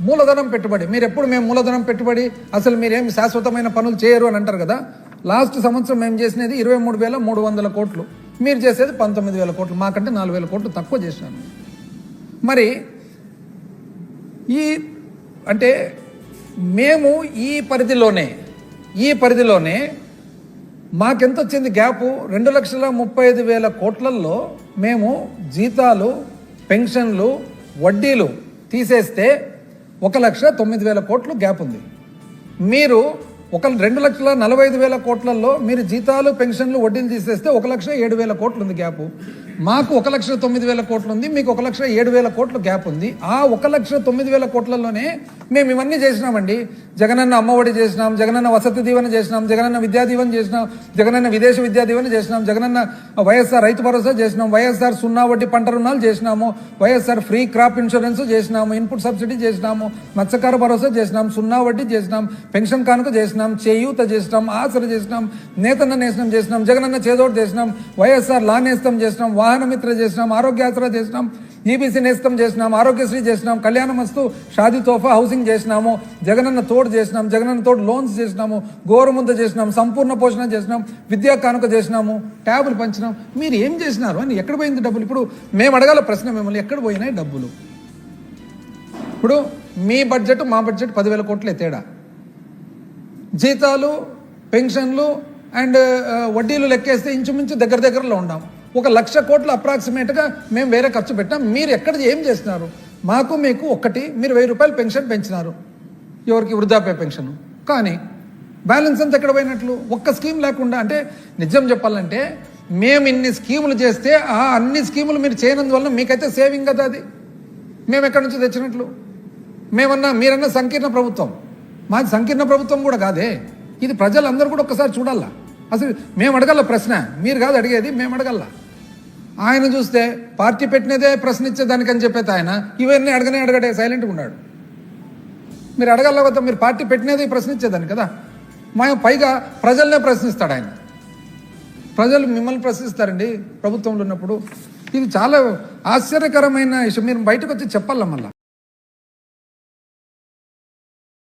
మూలధనం పెట్టుబడి. మీరు ఎప్పుడు మేము మూలధనం పెట్టుబడి అసలు మీరేం శాశ్వతమైన పనులు చేయరు అని అంటారు కదా. లాస్ట్ సంవత్సరం మేము చేసినది 23,300 కోట్లు, మీరు చేసేది 19,000 కోట్లు, మాకంటే 4,000 కోట్లు తక్కువ చేసినాను. మరి అంటే మేము ఈ పరిధిలోనే మాకెంత వచ్చింది గ్యాపు? 2,35,000 కోట్లల్లో మేము జీతాలు, పెన్షన్లు, వడ్డీలు తీసేస్తే 1,09,000 కోట్లు గ్యాప్ ఉంది. మీరు 2,45,000 కోట్లలో మీరు జీతాలు, పెన్షన్లు, వడ్డీలు తీసేస్తే 1,07,000 కోట్లు ఉంది గ్యాపు. మాకు 1,09,000 కోట్లు ఉంది, మీకు 1,07,000 కోట్లు గ్యాప్ ఉంది. ఆ 1,09,000 కోట్లలోనే మేము ఇవన్నీ చేసినామండి. జగనన్న అమ్మఒడి చేసినాం, జగనన్న వసతి దీవెన చేసినాం, జగనన్న విద్యా దీవెన చేసినాం, జగనన్న విదేశ విద్యా దీవెన చేసినాం, జగనన్న వైఎస్ఆర్ రైతు భరోసా చేసినాం, వైఎస్ఆర్ 0 వడ్డీ పంట రుణాలు చేసినాము, వైఎస్ఆర్ ఫ్రీ క్రాప్ ఇన్సూరెన్స్ చేసినాము, ఇన్పుట్ సబ్సిడీ చేసినాము, మత్స్యకార భరోసా చేసినాం, 0 వడ్డీ చేసినాం, పెన్షన్ కానుక చేసినాం, చేయూత చేసినాం, ఆసర చేసినాం, నేతన్న నేస్తం చేసినాం, జగనన్న చేదోడు చేసినాం, వైఎస్ఆర్ లా నేస్తం చేసినాం, వాహన మిత్ర చేసినాం, ఆరోగ్యాసరా చేసినాం, ఈబీసీ నేస్తం చేసినాం, ఆరోగ్యశ్రీ చేసినాం, కళ్యాణమస్తు, షాదీ తోఫా హౌసింగ్ చేసినాము, జగనన్న తోడు చేసినాం, జగనన్న తోడు లోన్స్ చేసినాము, గోరుముద్ద చేసినాం, సంపూర్ణ పోషణ చేసినాం, విద్యా కానుక చేసినాము, ట్యాబులు పంచినాం. మీరు ఏం చేసినారు అని ఎక్కడ పోయింది డబ్బులు? ఇప్పుడు మేము అడగాల ప్రశ్న మిమ్మల్ని, ఎక్కడ పోయినాయి డబ్బులు? ఇప్పుడు మీ బడ్జెట్ మా బడ్జెట్ 10,000 కోట్లే తేడా. జీతాలు, పెన్షన్లు అండ్ వడ్డీలు లెక్కేస్తే ఇంచుమించు దగ్గరలో ఉన్నాం. 1,00,000 కోట్లు అప్రాక్సిమేట్గా మేము వేరే ఖర్చు పెట్టాం. మీరు ఎక్కడ ఏం చేస్తున్నారు? మాకు మీకు ఒకటి, మీరు 1,000 రూపాయలు పెన్షన్ పెంచినారు, ఎవరికి? వృద్ధాప్య పెన్షన్. కానీ బ్యాలెన్స్ అంతా ఎక్కడ పోయినట్లు? ఒక్క స్కీమ్ లేకుండా. అంటే నిజం చెప్పాలంటే మేము ఇన్ని స్కీములు చేస్తే ఆ అన్ని స్కీములు మీరు చేయనందువల్ల మీకైతే సేవింగ్ కదా అది. మేము ఎక్కడి నుంచి తెచ్చినట్లు? మీరన్నా సంకీర్ణ ప్రభుత్వం, మాది సంకీర్ణ ప్రభుత్వం కూడా కాదే. ఇది ప్రజలందరూ కూడా ఒక్కసారి చూడాలా. అసలు మేము అడగల ప్రశ్న, మీరు కాదు అడిగేది, మేము అడగల. ఆయన చూస్తే పార్టీ పెట్టినదే ప్రశ్నించేదానికని చెప్పేది ఆయన ఇవన్నీ అడగడే సైలెంట్గా ఉన్నాడు. మీరు అడగల కదా, మీరు పార్టీ పెట్టినదే ప్రశ్నించేదాన్ని కదా. పైగా ప్రజలనే ప్రశ్నిస్తాడు ఆయన. ప్రజలు మిమ్మల్ని ప్రశ్నిస్తారండి ప్రభుత్వంలో ఉన్నప్పుడు. ఇది చాలా ఆశ్చర్యకరమైన విషయం. మీరు బయటకు వచ్చి చెప్పాల మళ్ళా.